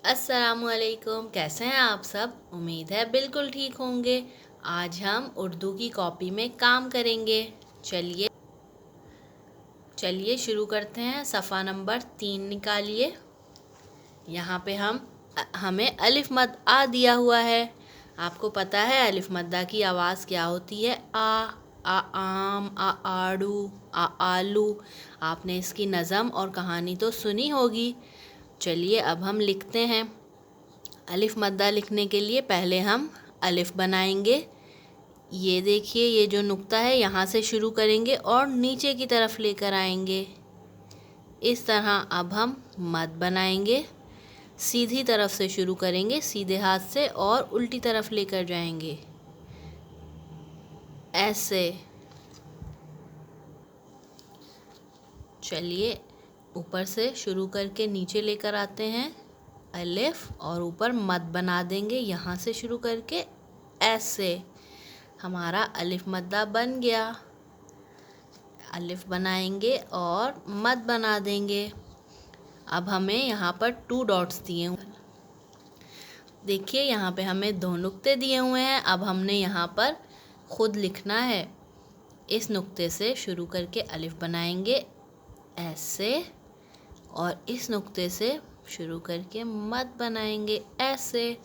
अस्सलामुअलैकुम। कैसे हैं आप सब? उम्मीद है बिल्कुल ठीक होंगे। आज हम उर्दू की कॉपी में काम करेंगे। चलिए चलिए शुरू करते हैं। सफ़ा नंबर 3 निकालिए। यहाँ पे हमें अलिफ मद आ दिया हुआ है। आपको पता है अलिफ मद्दा की आवाज़ क्या होती है? आ आम, आ आड़ू, आ आलू। आपने इसकी नज़म और कहानी तो सुनी होगी। चलिए अब हम लिखते हैं। अलिफ मद्दा लिखने के लिए पहले हम अलिफ बनाएंगे। ये देखिए, ये जो नुक्ता है यहाँ से शुरू करेंगे और नीचे की तरफ लेकर आएंगे। इस तरह अब हम मद बनाएंगे। सीधी तरफ से शुरू करेंगे, सीधे हाथ से, और उल्टी तरफ लेकर जाएंगे ऐसे। चलिए ऊपर से शुरू करके नीचे लेकर आते हैं अलिफ, और ऊपर मद बना देंगे यहाँ से शुरू करके ऐसे। हमारा अलिफ मद्दा बन गया। अलिफ बनाएंगे और मद बना देंगे। अब हमें यहाँ पर 2 डॉट्स दिए हुए, देखिए यहाँ पे हमें 2 नुक्ते दिए हुए हैं। अब हमने यहाँ पर खुद लिखना है। इस नुक्ते से शुरू करके अलिफ बनाएंगे ऐसे, और इस नुक्ते से शुरू करके मद बनाएंगे ऐसे।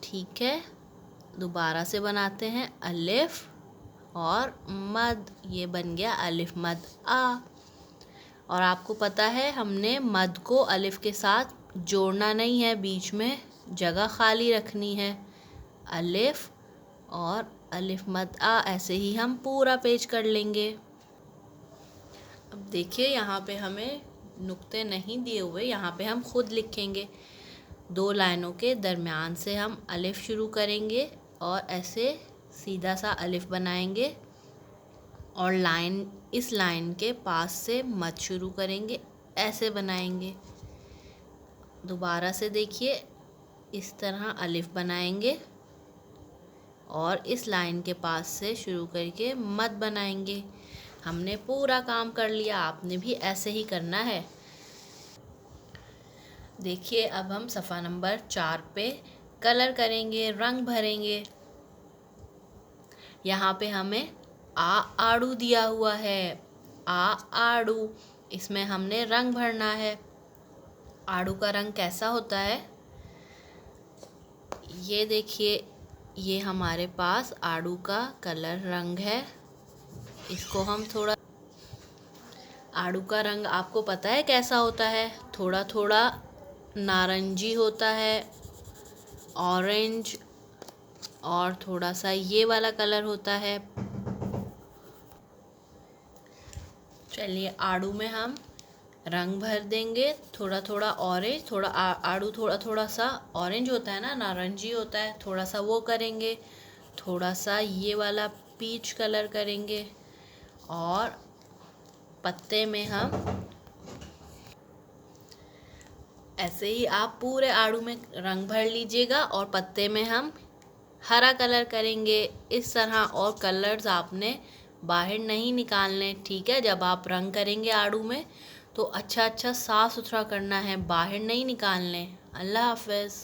ठीक है, दोबारा से बनाते हैं अलिफ और मद। ये बन गया अलिफ मद आ। और आपको पता है हमने मद को अलिफ के साथ जोड़ना नहीं है, बीच में जगह खाली रखनी है। अलिफ और अलिफ मद आ, ऐसे ही हम पूरा पेज कर लेंगे। अब देखिए यहाँ पे हमें नुक्ते नहीं दिए हुए, यहाँ पे हम खुद लिखेंगे। 2 लाइनों के दरमियान से हम अलिफ शुरू करेंगे और ऐसे सीधा सा अलिफ बनाएंगे, और इस लाइन के पास से मद शुरू करेंगे, ऐसे बनाएंगे। दोबारा से देखिए, इस तरह अलिफ बनाएंगे और इस लाइन के पास से शुरू करके मद बनाएंगे। हमने पूरा काम कर लिया, आपने भी ऐसे ही करना है। देखिए अब हम सफ़ा नंबर 4 पे कलर करेंगे, रंग भरेंगे। यहाँ पे हमें आ आड़ू दिया हुआ है। आ आड़ू, इसमें हमने रंग भरना है। आड़ू का रंग कैसा होता है? ये देखिए, ये हमारे पास आड़ू का कलर रंग है। इसको हम थोड़ा, आड़ू का रंग आपको पता है कैसा होता है? थोड़ा थोड़ा नारंगी होता है, ऑरेंज, और थोड़ा सा ये वाला कलर होता है। चलिए आड़ू में हम रंग भर देंगे, थोड़ा थोड़ा ऑरेंज, थोड़ा आड़ू थोड़ा थोड़ा सा ऑरेंज होता है ना, नारंगी होता है, थोड़ा सा वो करेंगे। थोड़ा सा ये वाला पीच कलर करेंगे, और पत्ते में हम ऐसे ही आप पूरे आड़ू में रंग भर लीजिएगा, और पत्ते में हम हरा कलर करेंगे इस तरह। और कलर्स आपने बाहर नहीं निकालने, ठीक है? जब आप रंग करेंगे आड़ू में तो अच्छा अच्छा साफ़ सुथरा करना है, बाहर नहीं निकालने। अल्लाह हाफ़िज़।